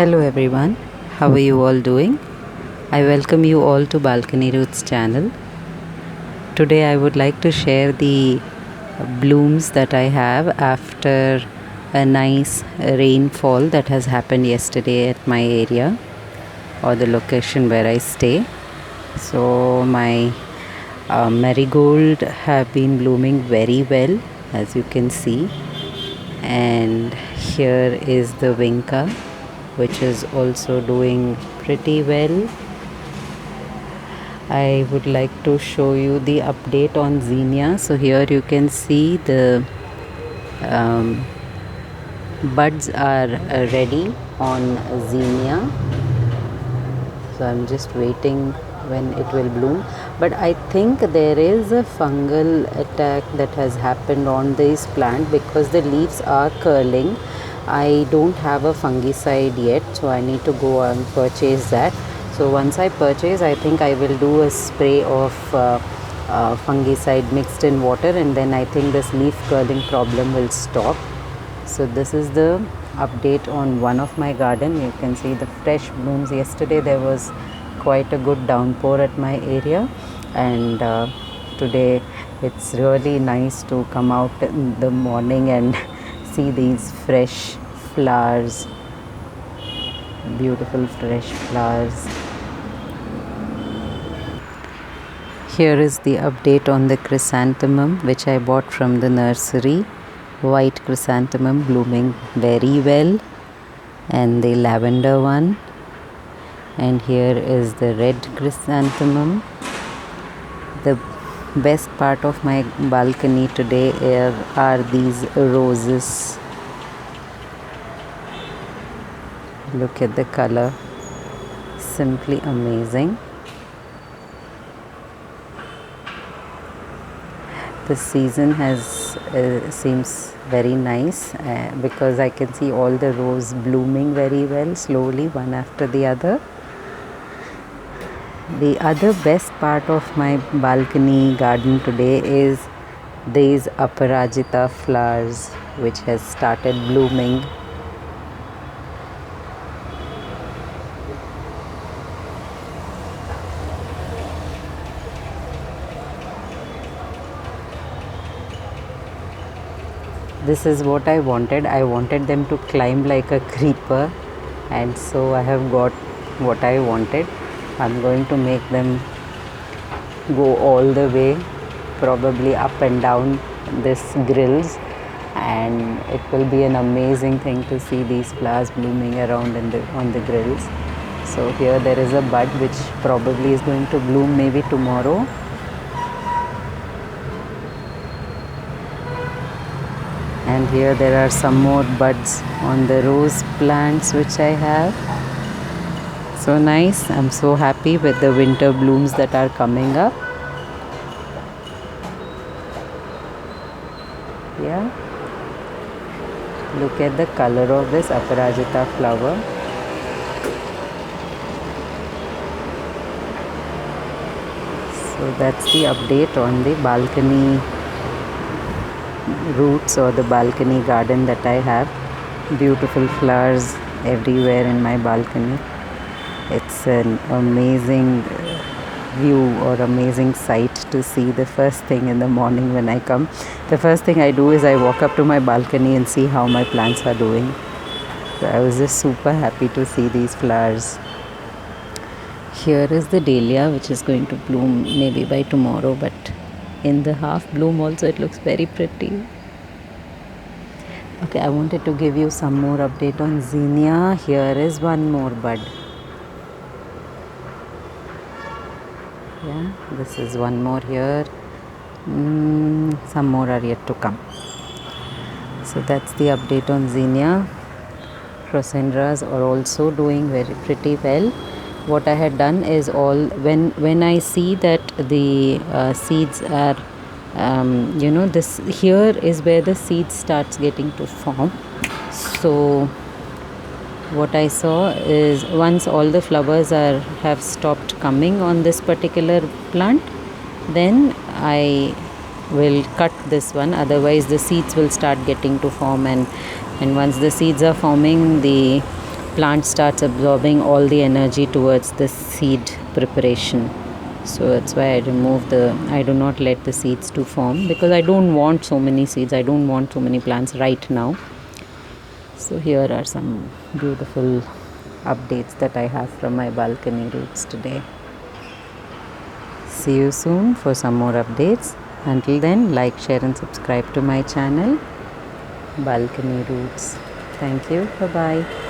Hello everyone, how are you all doing? I welcome you all to Balcony Roots channel. Today I would like to share the blooms that I have after a nice rainfall that has happened yesterday at my area or the location where I stay. So my marigold have been blooming very well, as you can see, and here is the vinca, which is also doing pretty well. I would like to show you the update on zinnia. So here you can see the um, buds are ready on zinnia. So I'm just waiting when it will bloom, but I think there is a fungal attack that has happened on this plant because the leaves are curling. I don't have a fungicide yet, so I need to go and purchase that. So once I purchase, I think I will do a spray of fungicide mixed in water, and then I think this leaf curling problem will stop. So this is the update on one of my garden. You can see the fresh blooms. Yesterday there was quite a good downpour at my area, and today it's really nice to come out in the morning and see these fresh flowers, beautiful fresh flowers. Here is the update on the chrysanthemum which I bought from the nursery. White chrysanthemum blooming very well, and the lavender one, and here is the red chrysanthemum. The best part of my balcony today are these roses. Look at the color, simply amazing. The season has seems very nice because I can see all the roses blooming very well, slowly, one after the other. The other best part of my balcony garden today is these Aparajita flowers which has started blooming. This is what I wanted. I wanted them to climb like a creeper, and so I have got what I wanted. I'm going to make them go all the way, probably up and down this grills, and it will be an amazing thing to see these flowers blooming around on the grills. So here there is a bud which probably is going to bloom maybe tomorrow. And here there are some more buds on the rose plants which I have. So nice. I'm so happy with the winter blooms that are coming up. Yeah. Look at the color of this Aparajita flower. So that's the update on the balcony roots or the balcony garden that I have. Beautiful flowers everywhere in my balcony. It's an amazing view or amazing sight to see the first thing in the morning when I come. The first thing I do is I walk up to my balcony and see how my plants are doing. So I was just super happy to see these flowers. Here is the dahlia which is going to bloom maybe by tomorrow, but in the half bloom also it looks very pretty. Okay, I wanted to give you some more update on zinnia. Here is one more bud. Yeah, this is one more here. Some more are yet to come. So that's the update on zinnia. Crocendras are also doing very pretty well. What I had done is when I see that the seeds are this here is where the seed starts getting to form. So what I saw is once all the flowers have stopped coming on this particular plant, then I will cut this one, otherwise the seeds will start getting to form, and once the seeds are forming, the plant starts absorbing all the energy towards the seed preparation. So that's why I do not let the seeds to form, because I don't want so many seeds, I don't want so many plants right now. So here are some beautiful updates that I have from my balcony roots today. See you soon for some more updates. Until then, like, share and subscribe to my channel, Balcony Roots. Thank you. Bye-bye.